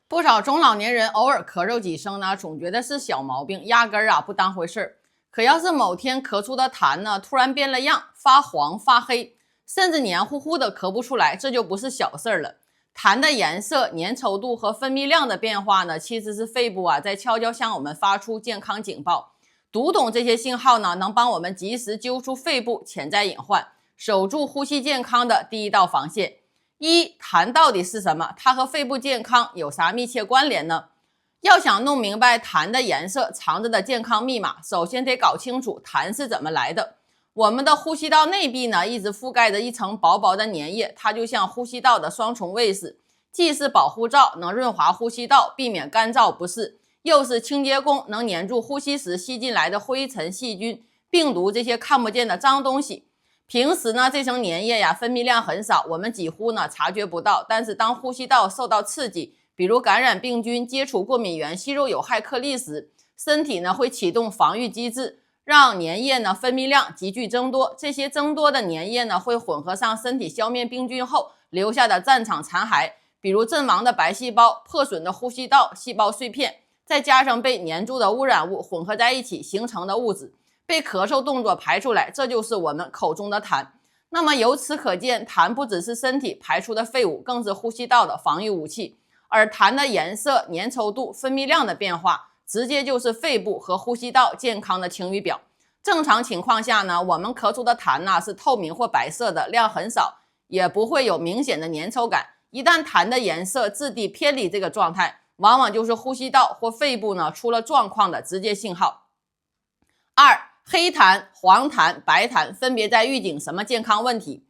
不少中老年人偶尔咳嗽几声呢，总觉得是小毛病，压根儿不当回事儿。可要是某天咳出的痰呢，突然变了样，发黄发黑，甚至黏糊糊的咳不出来，这就不是小事儿了。痰的颜色、粘稠度和分泌量的变化呢，其实是肺部在悄悄向我们发出健康警报。读懂这些信号呢，能帮我们及时揪出肺部潜在隐患，守住呼吸健康的第一道防线。痰到底是什么？它和肺部健康有啥密切关联呢？要想弄明白痰的颜色藏着的健康密码，首先得搞清楚痰是怎么来的。我们的呼吸道内壁呢，一直覆盖着一层薄薄的粘液，它就像呼吸道的双重卫士，既是保护罩，能润滑呼吸道，避免干燥不适，又是清洁工，能粘住呼吸时吸进来的灰尘、细菌、病毒这些看不见的脏东西。平时呢，这层粘液分泌量很少，我们几乎察觉不到。但是当呼吸道受到刺激，比如感染病菌、接触过敏原、吸入有害颗粒时，身体会启动防御机制，让粘液分泌量急剧增多。这些增多的粘液会混合上身体消灭病菌后留下的战场残骸，比如阵亡的白细胞、破损的呼吸道细胞碎片，再加上被粘住的污染物混合在一起形成的物质，被咳嗽动作排出来，这就是我们口中的痰。那么由此可见，痰不只是身体排出的废物，更是呼吸道的防御武器。而痰的颜色、粘稠度、分泌量的变化，直接就是肺部和呼吸道健康的晴雨表。正常情况下呢，我们咳出的痰是透明或白色的，量很少，也不会有明显的粘稠感。一旦痰的颜色、质地偏离这个状态，往往就是呼吸道或肺部出了状况的直接信号。黑痰、黄痰、白痰分别在预警什么健康问题？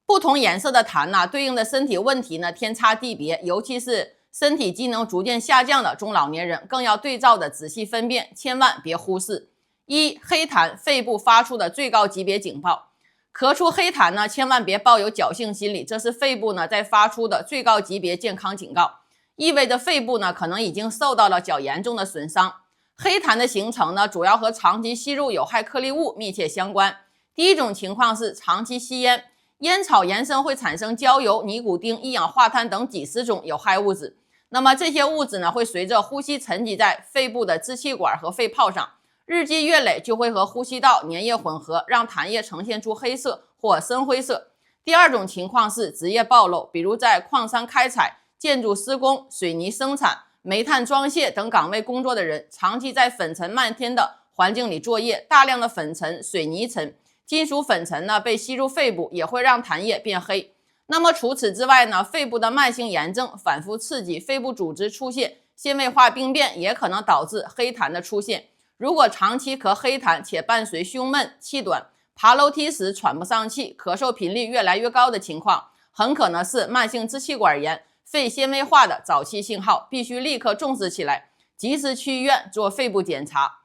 不同颜色的痰对应的身体问题天差地别，尤其是身体机能逐渐下降的中老年人，更要对照的仔细分辨，千万别忽视。黑痰，肺部发出的最高级别警报。咳出黑痰千万别抱有侥幸心理，这是肺部在发出的最高级别健康警告，意味着肺部可能已经受到了较严重的损伤。黑痰的形成主要和长期吸入有害颗粒物密切相关。第一种情况是长期吸烟，烟草延伸会产生焦油、尼古丁、一氧化碳等几十种有害物质。那么这些物质会随着呼吸沉积在肺部的支气管和肺泡上，日积月累就会和呼吸道粘液混合，让痰液呈现出黑色或深灰色。第二种情况是职业暴露，比如在矿山开采、建筑施工、水泥生产、煤炭装卸等岗位工作的人，长期在粉尘漫天的环境里作业，大量的粉尘、水泥尘、金属粉尘被吸入肺部，也会让痰液变黑。那么除此之外肺部的慢性炎症反复刺激，肺部组织出现纤维化病变，也可能导致黑痰的出现。如果长期咳黑痰且伴随胸闷、气短、爬楼梯时喘不上气、咳嗽频率越来越高的情况，很可能是慢性支气管炎、肺纤维化的早期信号，必须立刻重视起来，及时去医院做肺部检查。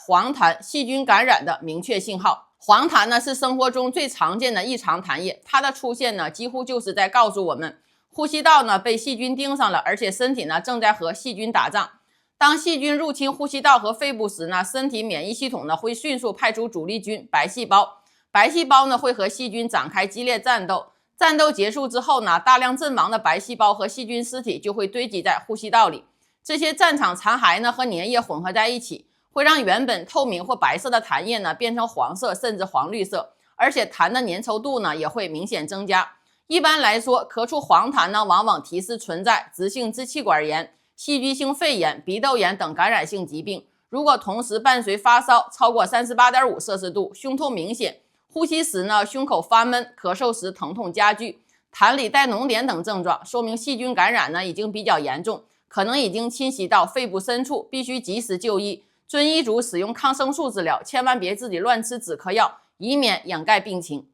黄痰，细菌感染的明确信号。黄痰是生活中最常见的异常痰液，它的出现几乎就是在告诉我们，呼吸道被细菌盯上了，而且身体正在和细菌打仗。当细菌入侵呼吸道和肺部时身体免疫系统会迅速派出主力军白细胞，白细胞会和细菌展开激烈战斗。战斗结束之后大量阵亡的白细胞和细菌尸体就会堆积在呼吸道里，这些战场残骸和粘液混合在一起，会让原本透明或白色的痰液变成黄色甚至黄绿色，而且痰的粘稠度也会明显增加。一般来说，咳出黄痰往往提示存在直性支气管炎、细菌性肺炎、鼻窦炎等感染性疾病。如果同时伴随发烧超过 38.5 摄氏度，胸痛明显，呼吸时胸口发闷，咳嗽时疼痛加剧，痰里带脓点等症状，说明细菌感染已经比较严重，可能已经侵袭到肺部深处，必须及时就医，遵医嘱使用抗生素治疗，千万别自己乱吃止咳药，以免掩盖病情。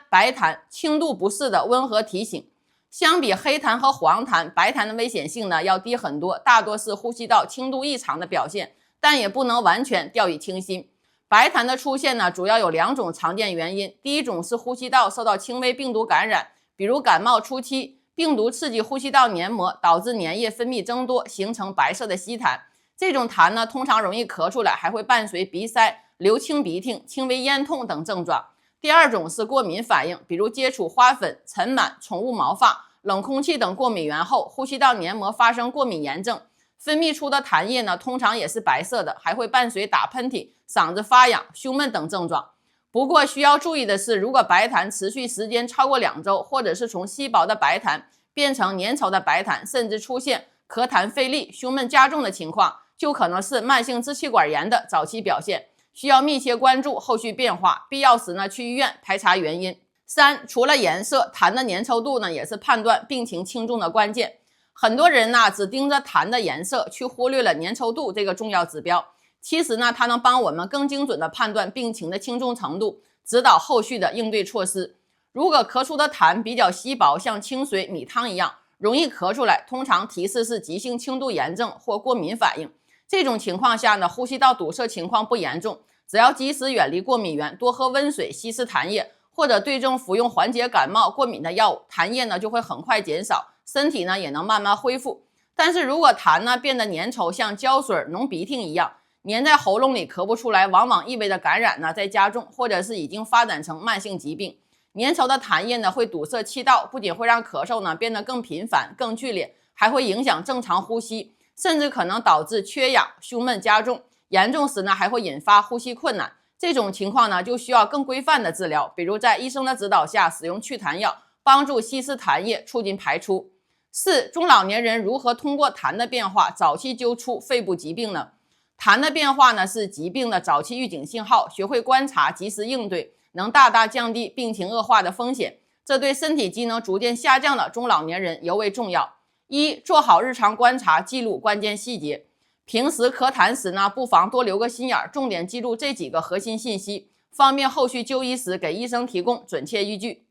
白痰，轻度不适的温和提醒。相比黑痰和黄痰，白痰的危险性要低很多，大多是呼吸道轻度异常的表现，但也不能完全掉以轻心。白痰的出现主要有两种常见原因。第一种是呼吸道受到轻微病毒感染，比如感冒初期，病毒刺激呼吸道黏膜，导致粘液分泌增多，形成白色的稀痰。这种痰通常容易咳出来，还会伴随鼻塞、流清鼻涕、轻微咽痛等症状。第二种是过敏反应，比如接触花粉、尘螨、宠物毛发、冷空气等过敏源后，呼吸道黏膜发生过敏炎症，分泌出的痰液呢，通常也是白色的，还会伴随打喷嚏、嗓子发痒、胸闷等症状。不过需要注意的是，如果白痰持续时间超过2周，或者是从稀薄的白痰变成粘稠的白痰，甚至出现咳痰费力、胸闷加重的情况，就可能是慢性支气管炎的早期表现，需要密切关注后续变化，必要时呢去医院排查原因。3. 除了颜色，痰的粘稠度呢也是判断病情轻重的关键。很多人呢只盯着痰的颜色，去忽略了粘稠度这个重要指标。其实呢，它能帮我们更精准的判断病情的轻重程度，指导后续的应对措施。如果咳出的痰比较稀薄，像清水、米汤一样，容易咳出来，通常提示是急性轻度炎症或过敏反应。这种情况下呢，呼吸道堵塞情况不严重，只要及时远离过敏源，多喝温水、稀释痰液，或者对症服用缓解感冒、过敏的药物，痰液呢就会很快减少，身体呢也能慢慢恢复。但是如果痰呢变得粘稠，像胶水、浓鼻涕一样，粘在喉咙里咳不出来，往往意味着感染呢在加重，或者是已经发展成慢性疾病。粘稠的痰液呢会堵塞气道，不仅会让咳嗽呢变得更频繁、更剧烈，还会影响正常呼吸，甚至可能导致缺氧、胸闷加重，严重时呢还会引发呼吸困难。这种情况呢就需要更规范的治疗，比如在医生的指导下使用祛痰药，帮助稀释痰液，促进排出。4. 中老年人如何通过痰的变化早期揪出肺部疾病呢？痰的变化呢是疾病的早期预警信号，学会观察，及时应对，能大大降低病情恶化的风险。这对身体机能逐渐下降的中老年人尤为重要。1. 做好日常观察，记录关键细节。平时咳痰时呢，不妨多留个心眼，重点记录这几个核心信息，方便后续就医时给医生提供准确依据。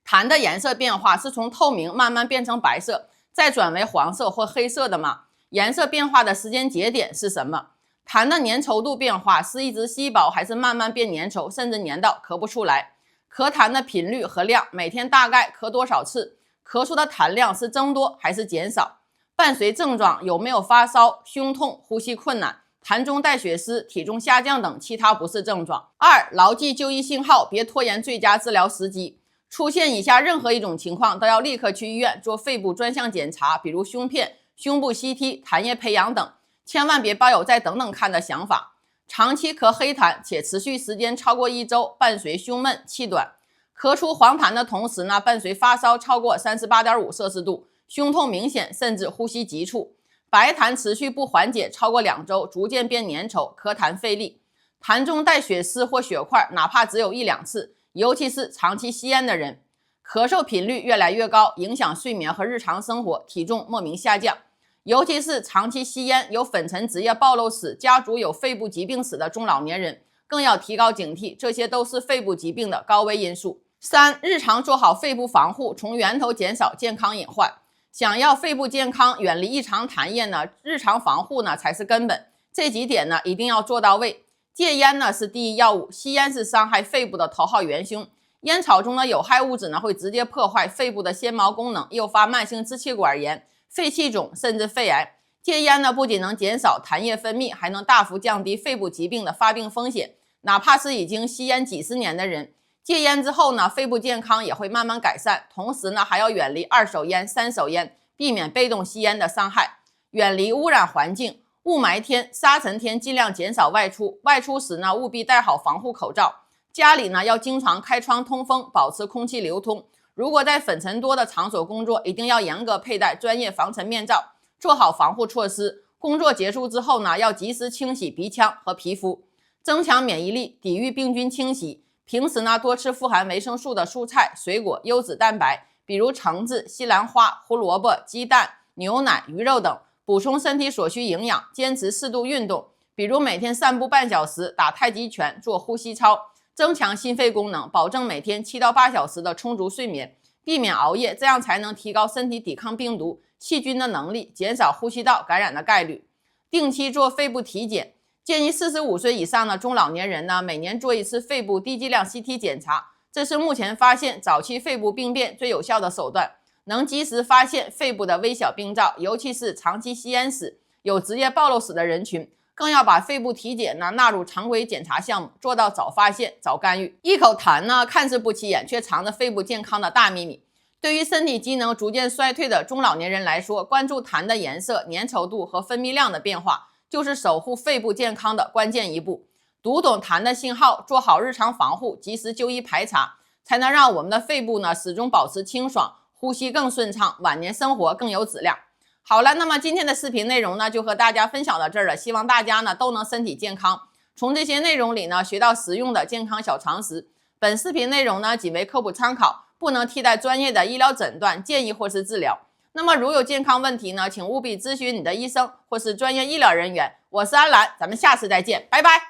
痰的颜色变化是从透明慢慢变成白色，再转为黄色或黑色的吗？颜色变化的时间节点是什么？痰的粘稠度变化是一直稀薄，还是慢慢变粘稠，甚至粘到咳不出来？咳痰的频率和量，每天大概咳多少次？咳出的痰量是增多还是减少？伴随症状有没有发烧、胸痛、呼吸困难、痰中带血丝、体重下降等其他不适症状？ 2. 牢记就医信号，别拖延最佳治疗时机。出现以下任何一种情况，都要立刻去医院做肺部专项检查，比如胸片、胸部 CT、痰液培养等，千万别抱有再等等看的想法。长期咳黑痰且持续时间超过1周，伴随胸闷、气短，咳出黄痰的同时呢，伴随发烧超过 38.5 摄氏度，胸痛明显，甚至呼吸急促，白痰持续不缓解超过2周，逐渐变粘稠，咳痰费力，痰中带血丝或血块，哪怕只有1-2次，尤其是长期吸烟的人，咳嗽频率越来越高，影响睡眠和日常生活，体重莫名下降。尤其是长期吸烟、有粉尘职业暴露史、家族有肺部疾病史的中老年人，更要提高警惕，这些都是肺部疾病的高危因素。3. 日常做好肺部防护，从源头减少健康隐患。想要肺部健康，远离异常痰液呢，日常防护呢才是根本。这几点呢一定要做到位。戒烟呢是第一要务，吸烟是伤害肺部的头号元凶。烟草中的有害物质呢会直接破坏肺部的纤毛功能，诱发慢性支气管炎、肺气肿甚至肺癌。戒烟呢不仅能减少痰液分泌，还能大幅降低肺部疾病的发病风险。哪怕是已经吸烟几十年的人，戒烟之后呢，肺部健康也会慢慢改善。同时呢，还要远离二手烟、三手烟，避免被动吸烟的伤害。远离污染环境，雾霾天、沙尘天尽量减少外出。外出时呢，务必戴好防护口罩。家里呢要经常开窗通风，保持空气流通。如果在粉尘多的场所工作，一定要严格佩戴专业防尘面罩，做好防护措施。工作结束之后呢，要及时清洗鼻腔和皮肤，增强免疫力，抵御病菌侵袭。平时呢，多吃富含维生素的蔬菜、水果、优质蛋白，比如橙子、西兰花、胡萝卜、鸡蛋、牛奶、鱼肉等，补充身体所需营养。坚持适度运动，比如每天散步半小时，打太极拳，做呼吸操，增强心肺功能，保证每天7到8小时的充足睡眠，避免熬夜，这样才能提高身体抵抗病毒、细菌的能力，减少呼吸道感染的概率。定期做肺部体检，建议45岁以上的中老年人呢，每年做一次肺部低剂量 CT 检查，这是目前发现早期肺部病变最有效的手段，能及时发现肺部的微小病灶，尤其是长期吸烟史、有职业暴露史的人群，更要把肺部体检呢纳入常规检查项目，做到早发现、早干预。一口痰呢看似不起眼，却藏着肺部健康的大秘密。对于身体机能逐渐衰退的中老年人来说，关注痰的颜色、粘稠度和分泌量的变化，就是守护肺部健康的关键一步。读懂痰的信号，做好日常防护，及时就医排查，才能让我们的肺部呢始终保持清爽，呼吸更顺畅，晚年生活更有质量。好了，那么今天的视频内容呢，就和大家分享到这儿了。希望大家呢都能身体健康，从这些内容里呢学到实用的健康小常识。本视频内容呢仅为科普参考，不能替代专业的医疗诊断、建议或是治疗。那么如有健康问题呢，请务必咨询你的医生或是专业医疗人员。我是安兰，咱们下次再见，拜拜。